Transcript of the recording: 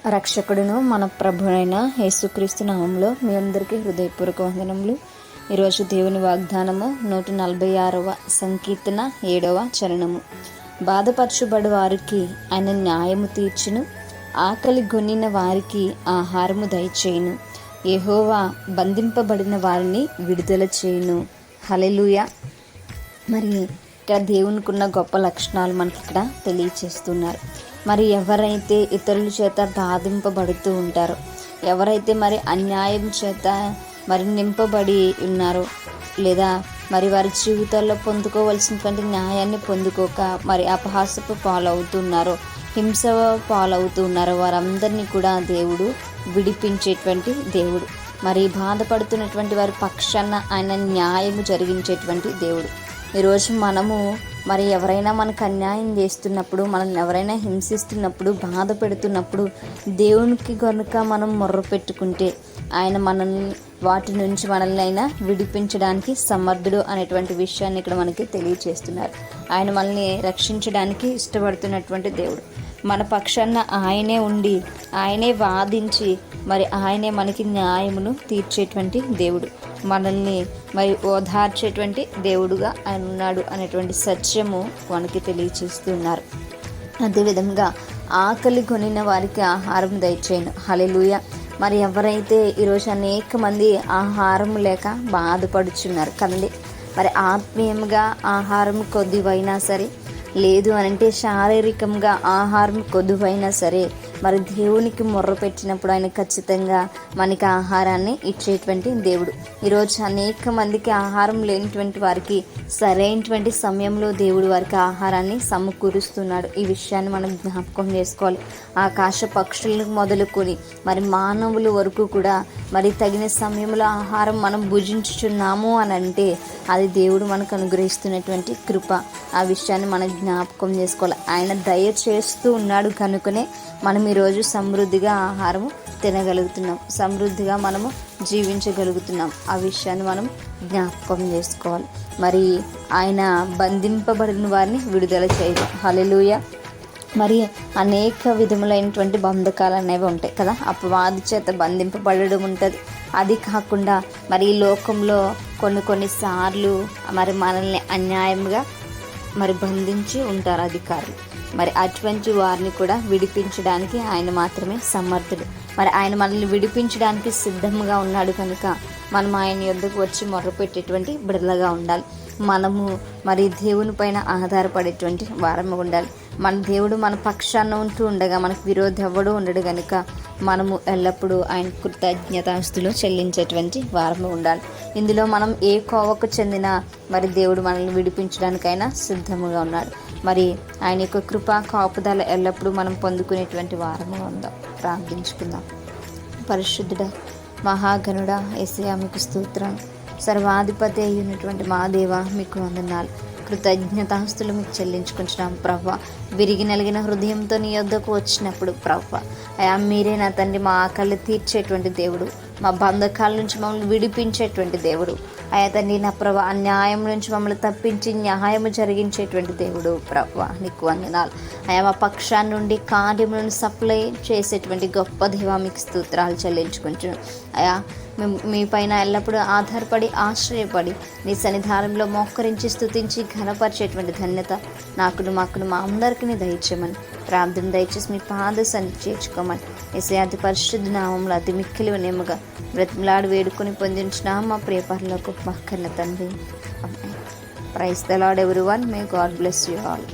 రక్షకుడును మన ప్రభువైన యేసుక్రీస్తు నామంలో మీ అందరికీ హృదయపూర్వక వందనములు. ఈరోజు దేవుని వాగ్దానము 146వ సంకీర్తన 7వ చరణము. బాధపరచుబడు వారికి ఆయన న్యాయము తీర్చును, ఆకలి గొనిన వారికి ఆహారము దయచేయును, యెహోవా బంధింపబడిన వారిని విడుదల చేయును. హల్లెలూయా. మరి ఇక్కడ దేవునికున్న గొప్ప లక్షణాలు మనకి ఇక్కడ తెలియచేస్తున్నారు. మరి ఎవరైతే ఇతరుల చేత బాధింపబడుతూ ఉంటారో, ఎవరైతే మరి అన్యాయం చేత మరి నింపబడి ఉన్నారో, లేదా మరి వారి జీవితాల్లో పొందుకోవలసినటువంటి న్యాయాన్ని పొందుకోక మరి అపహాసపు పాలవుతున్నారో, హింస పాలవుతున్నారో, వారందరినీ కూడా దేవుడు విడిపించేటువంటి దేవుడు. మరి బాధపడుతున్నటువంటి వారి పక్షాన ఆయన న్యాయము జరిగించేటువంటి దేవుడు. ఈరోజు మనము మరి ఎవరైనా మనకు అన్యాయం చేస్తున్నప్పుడు, మనల్ని ఎవరైనా హింసిస్తున్నప్పుడు, బాధ పెడుతున్నప్పుడు దేవునికి కనుక మనం మొర్ర పెట్టుకుంటే ఆయన మనల్ని వాటి నుంచి మనల్ని అయినా విడిపించడానికి సమర్థుడు అనేటువంటి విషయాన్ని ఇక్కడ మనకి తెలియచేస్తున్నారు. ఆయన మనల్ని రక్షించడానికి ఇష్టపడుతున్నటువంటి దేవుడు. మన పక్షాన ఆయనే ఉండి, ఆయనే వాదించి మరి ఆయనే మనకి న్యాయమును తీర్చేటువంటి దేవుడు. మనల్ని మరి ఓదార్చేటువంటి దేవుడుగా ఆయన ఉన్నాడు అనేటువంటి సత్యము మనకి తెలియచేస్తున్నారు. అదేవిధంగా ఆకలి కొనిన వారికి ఆహారం దయచేయను. హల్లెలూయా. మరి ఎవరైతే ఈరోజు అనేక మంది ఆహారం లేక బాధపడుచున్నారు కదండి. మరి ఆత్మీయంగా ఆహారం కొద్దివైనా సరే, లేదు అనంటే శారీరకంగా ఆహారం కొద్దువైనా సరే, మరి దేవునికి మొర్ర పెట్టినప్పుడు ఆయన ఖచ్చితంగా మనకి ఆహారాన్ని ఇచ్చేటువంటి దేవుడు. ఈరోజు అనేక మందికి ఆహారం లేనిటువంటి వారికి సరైనటువంటి సమయంలో దేవుడు వారికి ఆహారాన్ని సమకూరుస్తున్నాడు. ఈ విషయాన్ని మనం జ్ఞాపకం చేసుకోవాలి. ఆకాశ పక్షులకు మొదలుకొని మరి మానవుల వరకు కూడా మరి తగిన సమయంలో ఆహారం మనం భుజించుచున్నాము అని అంటే అది దేవుడు మనకు అనుగ్రహిస్తున్నటువంటి కృప. ఆ విషయాన్ని మనం జ్ఞాపకం చేసుకోవాలి. ఆయన దయ చేస్తూ ఉన్నాడు కనుకనే మనం ఈరోజు సమృద్ధిగా ఆహారము తినగలుగుతున్నాం, సమృద్ధిగా మనము జీవించగలుగుతున్నాం. ఆ విషయాన్ని మనం జ్ఞాపకం చేసుకోవాలి. మరి ఆయన బంధింపబడిన వారిని విడుదల చేయదు. హల్లెలూయా. మరి అనేక విధములైనటువంటి బంధకాలు అనేవి ఉంటాయి కదా. అపవాది చేత బంధింపబడడం ఉంటుంది. అది కాకుండా మరి ఈ లోకంలో కొన్నిసార్లు మరి మనల్ని అన్యాయంగా మరి బంధించి ఉంటారు అధికారులు. మరి అటువంటి వారిని కూడా విడిపించడానికి ఆయన మాత్రమే సమర్థుడు. మరి ఆయన మనల్ని విడిపించడానికి సిద్ధంగా ఉన్నాడు కనుక మనం ఆయన యొద్దకు వచ్చి మొర్రపెట్టేటువంటి బిడ్డలుగా ఉండాలి. మనము మరి దేవుని పైన ఆధారపడేటువంటి వారము ఉండాలి. మన దేవుడు మన పక్షాన ఉంటూ ఉండగా మనకు విరోధి ఎవ్వడూ ఉండడు కనుక మనము ఎల్లప్పుడూ ఆయన కృతజ్ఞతాస్తులు చెల్లించేటువంటి వారము ఉండాలి. ఇందులో మనం ఏ కోవకు చెందినా మరి దేవుడు మనల్ని విడిపించడానికైనా సిద్ధముగా ఉన్నాడు. మరి ఆయన యొక్క కృపా కాపుదల ఎల్లప్పుడూ మనం పొందుకునేటువంటి వారము ఉందాం. ప్రార్థించుకుందాం. పరిశుద్ధుడా, మహాగణుడా, యేసయ్యా మీకు స్తోత్రం. సర్వాధిపతి అయినటువంటి మా దేవా మీకు వందనాలు, కృతజ్ఞతాస్తులు మీకు చెల్లించుకుంటున్నాం ప్రభువా. విరిగి నలిగిన హృదయంతో నీ యొద్దకు వచ్చినప్పుడు ప్రభువా, అయా మీరే నా తండ్రి మా ఆకలి తీర్చేటువంటి దేవుడు, మా బంధకాల నుంచి మమ్మల్ని విడిపించేటువంటి దేవుడు. అయా తండ్రి నా ప్రభా, అన్యాయం నుంచి మమ్మల్ని తప్పించి న్యాయము జరిగించేటువంటి దేవుడు ప్రభువా, నీకు వందనాలు. అయా మా పక్షాన్ని నుండి కార్యములను సప్లై చేసేటువంటి గొప్ప దేవా మీకు స్తోత్రాలు చెల్లించుకుంటున్నాం. అయా మీ పైన ఎల్లప్పుడూ ఆధారపడి ఆశ్రయపడి నీ సన్నిధానంలో మోకరించి స్తుతించి ఘనపరిచేటువంటి ధన్యత మాకును మా అందరికీ దయచేయమని ప్రార్థన దయచేసి మీ పాద సన్నిధి చేర్చుకోమని యేసయ్యా అతి పరిశుద్ధ నామములో అతి మిక్కిలి నేముగా బ్రతిమలాడి వేడుకొని పొందించిన మా ప్రియ పరలోకపు మా కన్న తండ్రి. Praise the Lord everyone. May God bless you all.